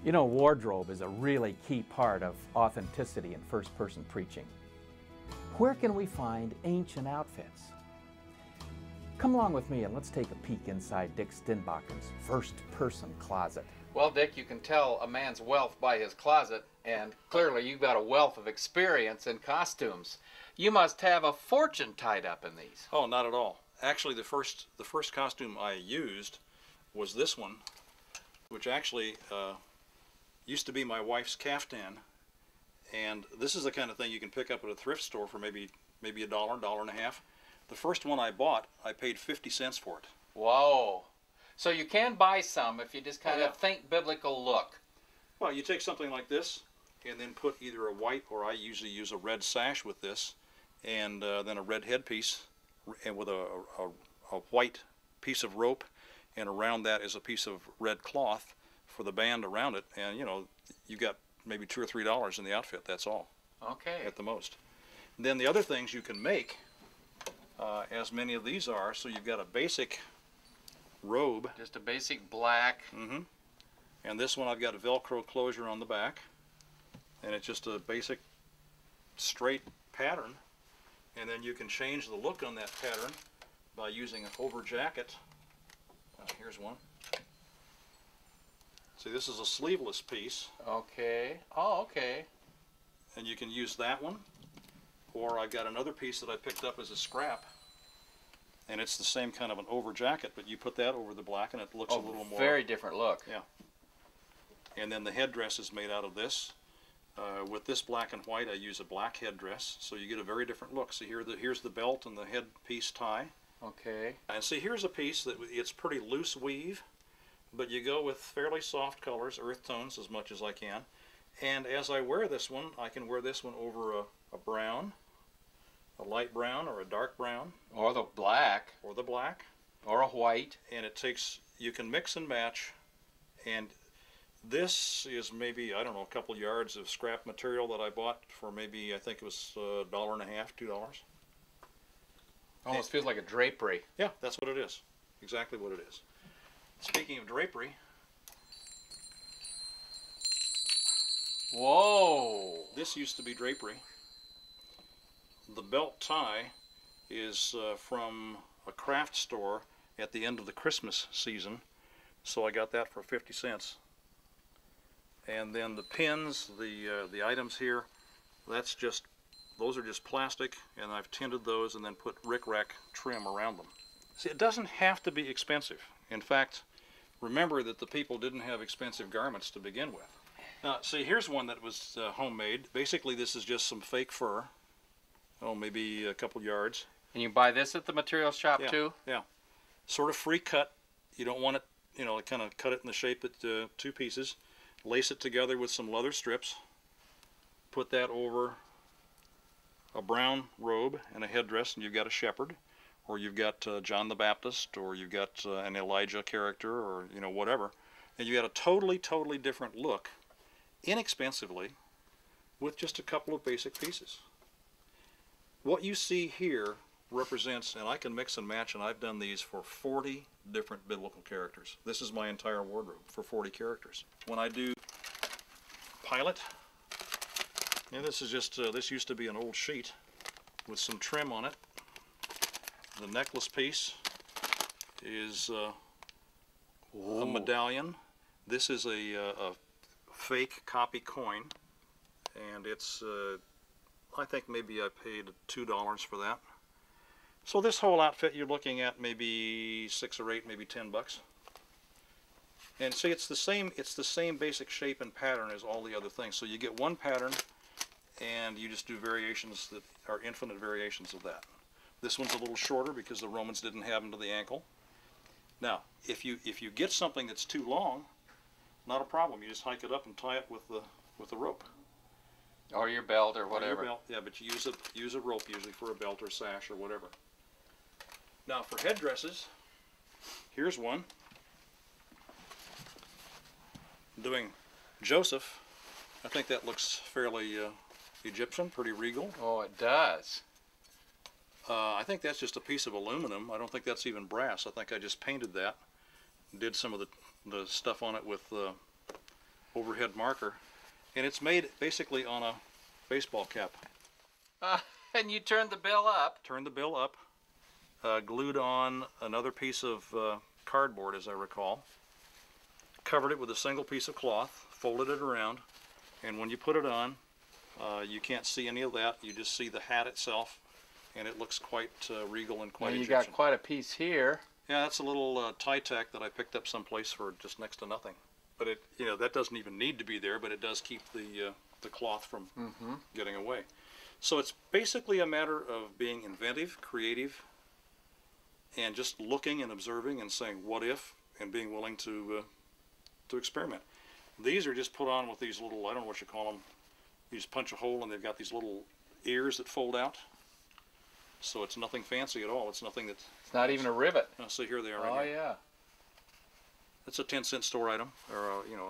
You know, wardrobe is a really key part of authenticity in first-person preaching. Where can we find ancient outfits? Come along with me and let's take a peek inside Dick Stenbakken's first-person closet. Well, Dick, you can tell a man's wealth by his closet, and clearly you've got a wealth of experience in costumes. You must have a fortune tied up in these. Oh, not at all. Actually, the first costume I used was this one, which actually used to be my wife's caftan. And this is the kind of thing you can pick up at a thrift store for maybe $1, $1.50. The first one I bought, I paid 50 cents for it. Whoa. So you can buy some if you just kind of think biblical look. Well, you take something like this and then put either a white, or I usually use a red sash with this, and then a red headpiece, and with a white piece of rope, and around that is a piece of red cloth for the band around it, and you know, you got maybe $2 or $3 in the outfit. That's all. Okay. At the most. And then the other things you can make, as many of these are, so you've got a basic robe. Just a basic black. Mm-hmm. And this one I've got a Velcro closure on the back, and it's just a basic straight pattern, and then you can change the look on that pattern by using an over jacket. Here's one. See, this is a sleeveless piece. Okay. Oh, okay. And you can use that one, or I've got another piece that I picked up as a scrap, and it's the same kind of an over jacket, but you put that over the black and it looks a little more... Very different look. Yeah. And then the headdress is made out of this. With this black and white, I use a black headdress, so you get a very different look. So here's the belt and the headpiece tie. Okay. And see, here's a piece that it's pretty loose weave, but you go with fairly soft colors, earth tones, as much as I can. And as I wear this one, I can wear this one over a brown, a light brown, or a dark brown. Or the black. Or the black. Or a white. And it takes, you can mix and match, and this is maybe, I don't know, a couple yards of scrap material that I bought for maybe, I think it was $1.50, $2. Almost feels like a drapery. Yeah, that's what it is. Exactly what it is. Speaking of drapery. Whoa! This used to be drapery. The belt tie is from a craft store at the end of the Christmas season, so I got that for 50 cents. And then the pins, the items here, those are just plastic, and I've tinted those and then put rickrack trim around them. See, it doesn't have to be expensive. In fact, remember that the people didn't have expensive garments to begin with. Now, see, here's one that was homemade. Basically, this is just some fake fur. Oh, maybe a couple yards. And you buy this at the material shop too? Yeah. Sort of free cut. You don't want it, you know, kind of cut it in the shape at two pieces. Lace it together with some leather strips. Put that over a brown robe and a headdress, and you've got a shepherd, or you've got John the Baptist, or you've got an Elijah character, or you know, whatever. And you got a totally, totally different look, inexpensively, with just a couple of basic pieces. What you see here represents, and I can mix and match, and I've done these for 40 different biblical characters. This is my entire wardrobe for 40 characters. When I do Pilate, and this is just, this used to be an old sheet with some trim on it. The necklace piece is a medallion. This is a fake copy coin, and it's, I think maybe I paid $2 for that. So this whole outfit you're looking at maybe 6 or 8, maybe 10 bucks. And see, it's the same basic shape and pattern as all the other things. So you get one pattern, and you just do variations that are infinite variations of that. This one's a little shorter because the Romans didn't have them to the ankle. Now, if you get something that's too long, not a problem. You just hike it up and tie it with the rope. Or your belt or whatever. Or your belt, yeah, but you use a rope usually for a belt or sash or whatever. Now for headdresses, here's one. Doing Joseph. I think that looks fairly Egyptian, pretty regal. Oh, it does. I think that's just a piece of aluminum. I don't think that's even brass. I think I just painted that. Did some of the stuff on it with overhead marker, and it's made basically on a baseball cap. And you turned the bill up. Turned the bill up, glued on another piece of cardboard, as I recall, covered it with a single piece of cloth, folded it around, and when you put it on, you can't see any of that. You just see the hat itself, and it looks quite regal and quite And you Egyptian. got quite a piece here. Yeah, that's a little tie tack that I picked up someplace for just next to nothing. But it, you know, that doesn't even need to be there, but it does keep the cloth from getting away. So it's basically a matter of being inventive, creative, and just looking and observing and saying what if, and being willing to experiment. These are just put on with these little, I don't know what you call them. You just punch a hole and they've got these little ears that fold out. So it's nothing fancy at all. It's nothing that... It's not even a rivet. See, here they are. Oh, right here. yeah. It's a 10-cent store item, or you know,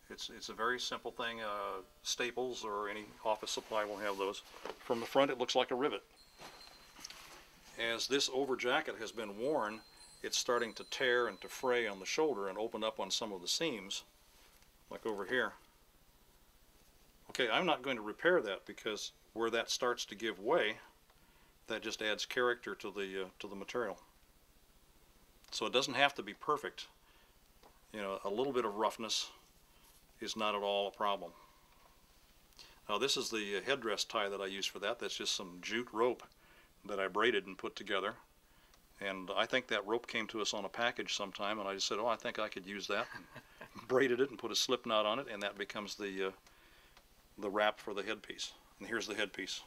it's a very simple thing. Staples or any office supply will have those. From the front, it looks like a rivet. As this over jacket has been worn, it's starting to tear and to fray on the shoulder and open up on some of the seams, like over here. Okay, I'm not going to repair that because where that starts to give way, that just adds character to the material. So it doesn't have to be perfect. You know, a little bit of roughness is not at all a problem. Now this is the headdress tie that I use for that. That's just some jute rope that I braided and put together. And I think that rope came to us on a package sometime, and I just said, oh, I think I could use that. And braided it and put a slip knot on it, and that becomes the wrap for the headpiece. And here's the headpiece.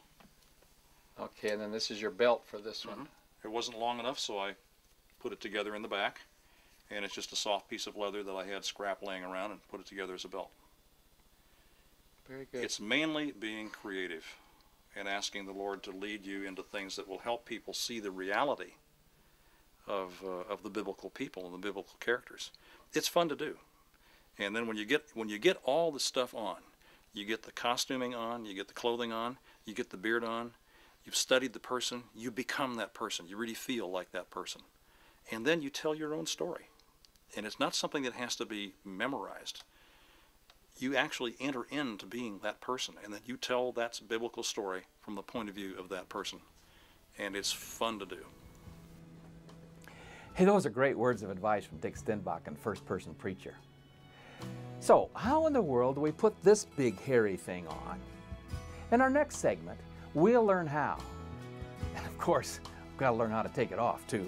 Okay, and then this is your belt for this one. It wasn't long enough, so I put it together in the back, and it's just a soft piece of leather that I had scrap laying around and put it together as a belt. Very good. It's mainly being creative and asking the Lord to lead you into things that will help people see the reality of the biblical people and the biblical characters. It's fun to do. And then when you get all the stuff on, you get the costuming on, you get the clothing on, you get the beard on, you've studied the person, you become that person. You really feel like that person. And then you tell your own story. And it's not something that has to be memorized. You actually enter into being that person, and then you tell that biblical story from the point of view of that person. And it's fun to do. Hey, those are great words of advice from Dick Stenbakken, first-person preacher. So, how in the world do we put this big hairy thing on? In our next segment, we'll learn how. And of course, we've got to learn how to take it off, too.